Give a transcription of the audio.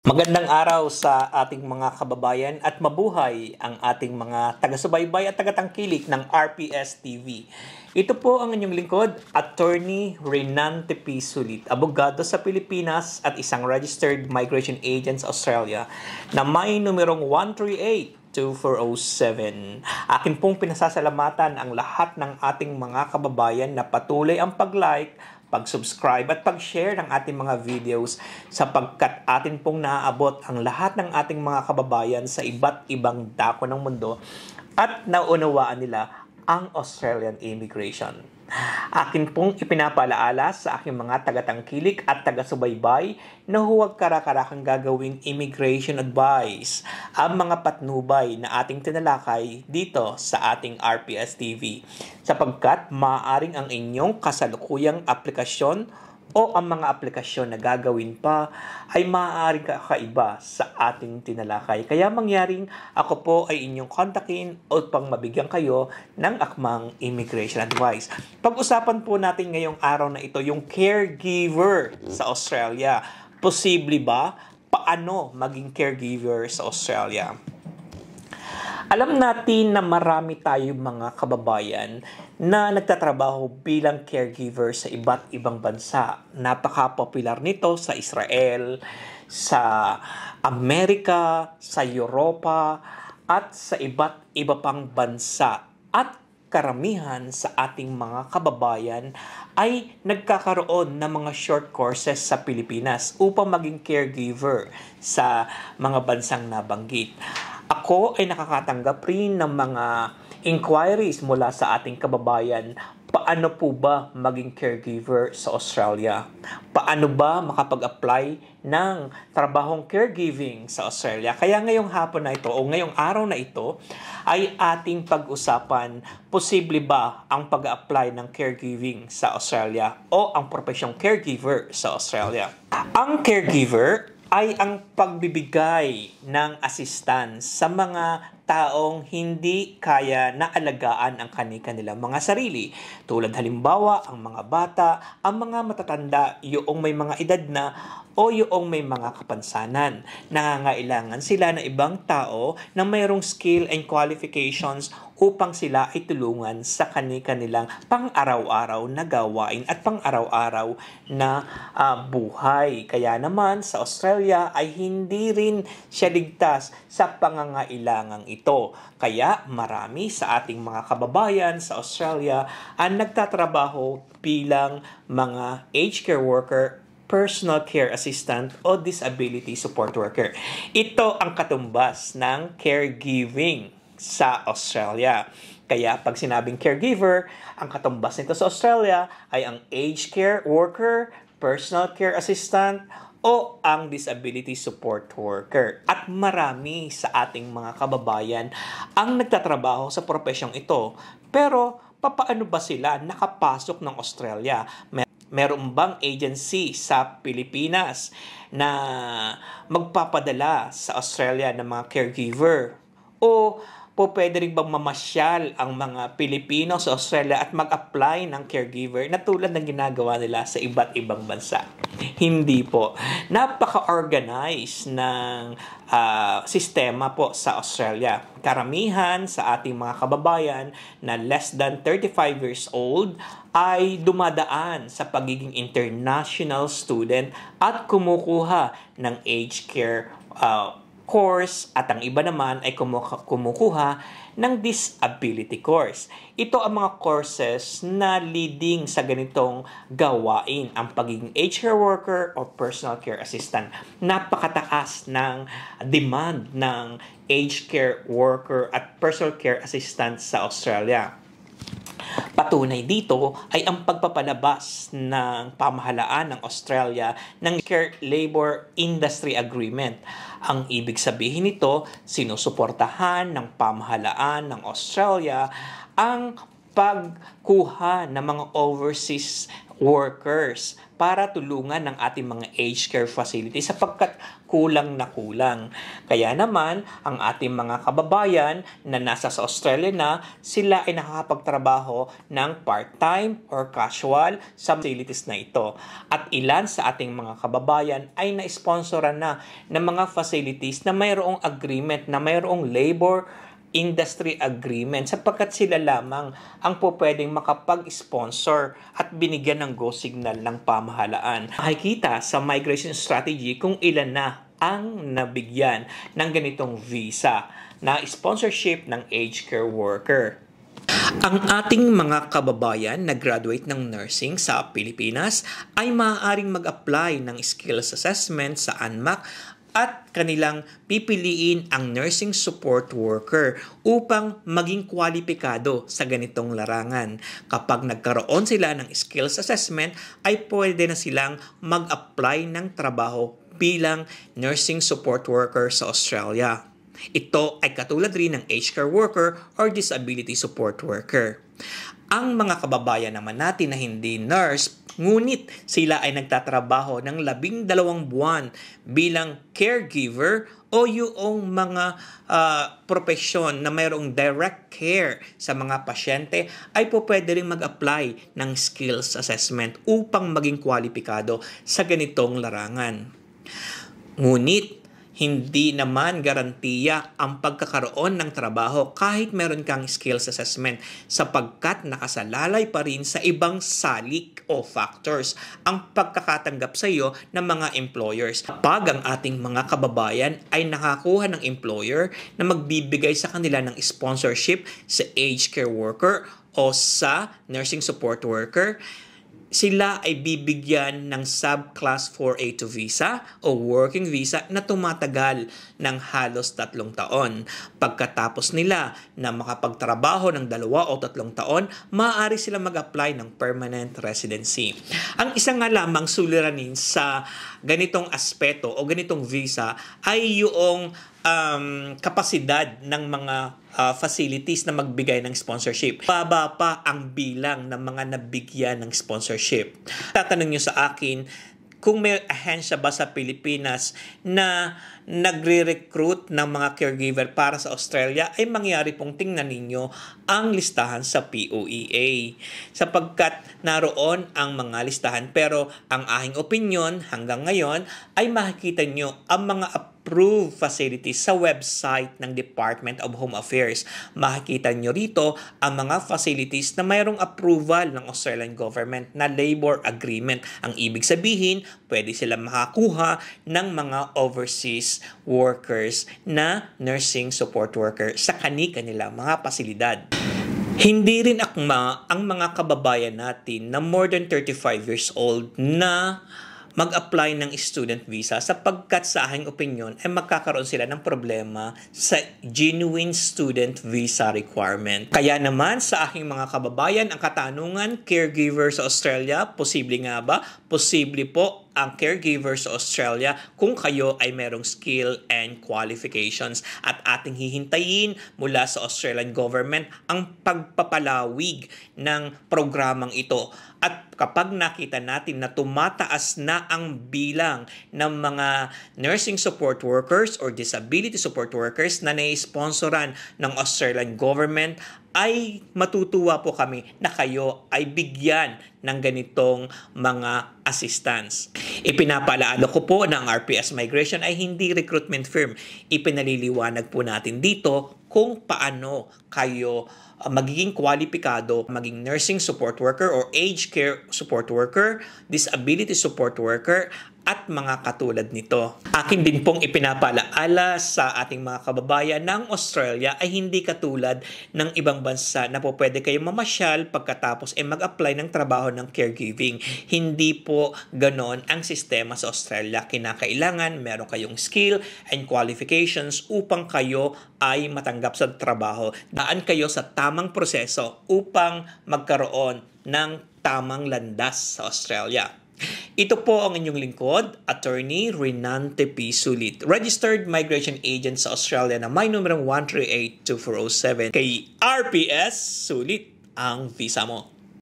Magandang araw sa ating mga kababayan at mabuhay ang ating mga taga-subaybay at taga-tangkilik ng RPS TV. Ito po ang inyong lingkod, Attorney Renante P. Sulit, abogado sa Pilipinas at isang registered migration agent sa Australia na may numerong 138-2407. Akin pong pinasasalamatan ang lahat ng ating mga kababayan na patuloy ang pag-like, pag-subscribe at pag-share ng ating mga videos sapagkat atin pong naaabot ang lahat ng ating mga kababayan sa iba't ibang dako ng mundo at naunawaan nila ang Australian immigration. Akin pong ipinapalaala sa aking mga taga-tangkilik at taga-subaybay na huwag kara-karakang gagawing immigration advice ang mga patnubay na ating tinalakay dito sa ating RPS TV sapagkat maaaring ang inyong kasalukuyang aplikasyon o ang mga aplikasyon na gagawin pa ay maaaring kakaiba sa ating tinalakay. Kaya mangyaring ako po ay inyong kontakin o pang mabigyan kayo ng akmang immigration advice. Pag-usapan po natin ngayong araw na ito yung caregiver sa Australia. Posible ba? Paano maging caregiver sa Australia? Alam natin na marami tayong mga kababayan na nagtatrabaho bilang caregiver sa iba't ibang bansa. Napaka-popular nito sa Israel, sa Amerika, sa Europa, at sa iba't iba pang bansa. At karamihan sa ating mga kababayan ay nagkakaroon ng mga short courses sa Pilipinas upang maging caregiver sa mga bansang nabanggit. Ako ay nakakatanggap rin ng mga inquiries mula sa ating kababayan. Paano po ba maging caregiver sa Australia? Paano ba makapag-apply ng trabahong caregiving sa Australia? Kaya ngayong hapon na ito o ngayong araw na ito ay ating pag-usapan, posible ba ang pag-apply ng caregiving sa Australia o ang profesyong caregiver sa Australia? Ang caregiver ay ang pagbibigay ng assistance sa mga taong hindi kaya na alagaan ang kanilang mga sarili. Tulad halimbawa, ang mga bata, ang mga matatanda, yung may mga edad na o yung may mga kapansanan. Nangangailangan sila ng ibang tao na mayroong skill and qualifications upang sila ay tulungan sa kanilang pang-araw-araw na gawain at pang-araw-araw na buhay. Kaya naman sa Australia ay hindi rin siya ligtas sa pangangailangang ito. Kaya marami sa ating mga kababayan sa Australia ang nagtatrabaho bilang mga aged care worker, personal care assistant o disability support worker. Ito ang katumbas ng caregiving sa Australia. Kaya pag sinabing caregiver, ang katumbas nito sa Australia ay ang aged care worker, personal care assistant, o ang disability support worker. At marami sa ating mga kababayan ang nagtatrabaho sa profesyong ito. Pero papaano ba sila nakapasok ng Australia? Meron bang agency sa Pilipinas na magpapadala sa Australia ng mga caregiver? O pwede rin bang mamasyal ang mga Pilipino sa Australia at mag-apply ng caregiver na tulad ng ginagawa nila sa iba't ibang bansa? Hindi po. Napaka-organized ng sistema po sa Australia. Karamihan sa ating mga kababayan na less than 35 years old ay dumadaan sa pagiging international student at kumukuha ng aged care course at ang iba naman ay kumukuha ng disability course. Ito ang mga courses na leading sa ganitong gawain, ang pagiging aged care worker o personal care assistant. Napakataas ng demand ng aged care worker at personal care assistant sa Australia. Patunay dito ay ang pagpapalabas ng pamahalaan ng Australia ng Care Labor Industry Agreement. Ang ibig sabihin nito, sinusuportahan ng pamahalaan ng Australia ang pagkuha ng mga overseas workers para tulungan ng ating mga aged care facilities sapagkat kulang na kulang. Kaya naman, ang ating mga kababayan na nasa sa Australia na, sila ay nakakapagtrabaho ng part-time or casual sa facilities na ito. At ilan sa ating mga kababayan ay na-sponsoran na ng mga facilities na mayroong agreement, na mayroong labor industry agreement sapagkat sila lamang ang pwedeng makapag-sponsor at binigyan ng go signal ng pamahalaan. Makikita sa migration strategy kung ilan na ang nabigyan ng ganitong visa na sponsorship ng aged care worker. Ang ating mga kababayan na graduate ng nursing sa Pilipinas ay maaaring mag-apply ng skills assessment sa ANMAC at kanilang pipiliin ang nursing support worker upang maging kwalipikado sa ganitong larangan. Kapag nagkaroon sila ng skills assessment, ay pwede na silang mag-apply ng trabaho bilang nursing support worker sa Australia. Ito ay katulad rin ng aged care worker or disability support worker. Ang mga kababayan naman natin na hindi nurse, ngunit sila ay nagtatrabaho ng 12 buwan bilang caregiver o yung mga profesyon na mayroong direct care sa mga pasyente ay pwede rin mag-apply ng skills assessment upang maging kwalipikado sa ganitong larangan. Ngunit, hindi naman garantiya ang pagkakaroon ng trabaho kahit meron kang skills assessment sapagkat nakasalalay pa rin sa ibang salik o factors ang pagkakatanggap sa iyo ng mga employers. Kapag ang ating mga kababayan ay nakakuha ng employer na magbibigay sa kanila ng sponsorship sa aged care worker o sa nursing support worker, sila ay bibigyan ng subclass 4A2 visa o working visa na tumatagal ng halos 3 taon. Pagkatapos nila na makapagtrabaho ng 2 o 3 taon, maaari sila mag-apply ng permanent residency. Ang isa nga lamang suliranin sa ganitong aspeto o ganitong visa ay yung kapasidad ng mga facilities na magbigay ng sponsorship. Baba pa ang bilang ng mga nabigyan ng sponsorship. Tatanong nyo sa akin, kung may ahensya ba sa Pilipinas na nagre-recruit ng mga caregiver para sa Australia, ay mangyari pong tingnan ninyo ang listahan sa POEA. Sapagkat naroon ang mga listahan, pero ang aking opinion hanggang ngayon ay makikita nyo ang mga approved facilities sa website ng Department of Home Affairs. Makikita nyo rito ang mga facilities na mayroong approval ng Australian government na labor agreement. Ang ibig sabihin, pwede sila makakuha ng mga overseas workers na nursing support worker sa kanilang mga pasilidad. Hindi rin akma ang mga kababayan natin na more than 35 years old na mag-apply ng student visa sapagkat sa aking opinion ay magkakaroon sila ng problema sa genuine student visa requirement. Kaya naman sa aking mga kababayan, ang katanungan, caregiver sa Australia, posible nga ba? Posible po ang caregiver sa Australia kung kayo ay merong skill and qualifications at ating hihintayin mula sa Australian government ang pagpapalawig ng programang ito. At kapag nakita natin na tumataas na ang bilang ng mga nursing support workers or disability support workers na nai-sponsoran ng Australian government, ay matutuwa po kami na kayo ay bigyan ng ganitong mga assistance. Ipinapaalala ko po na ang RPS Migration ay hindi recruitment firm. Ipinaliliwanag po natin dito kung paano kayo magiging kwalipikado, maging nursing support worker or aged care support worker, disability support worker, at mga katulad nito. Akin din pong ipinapalaala sa ating mga kababayan ng Australia ay hindi katulad ng ibang bansa na po pwede kayong mamasyal pagkatapos ay mag-apply ng trabaho ng caregiving. Hindi po ganon ang sistema sa Australia. Kinakailangan meron kayong skill and qualifications upang kayo ay matanggap sa trabaho. Daan kayo sa tamang proseso upang magkaroon ng tamang landas sa Australia. Ito po ang inyong lingkod, Attorney Renante P. Sulit, Registered Migration Agent sa Australia na may numerong 1382407. Kay RPS, sulit ang visa mo.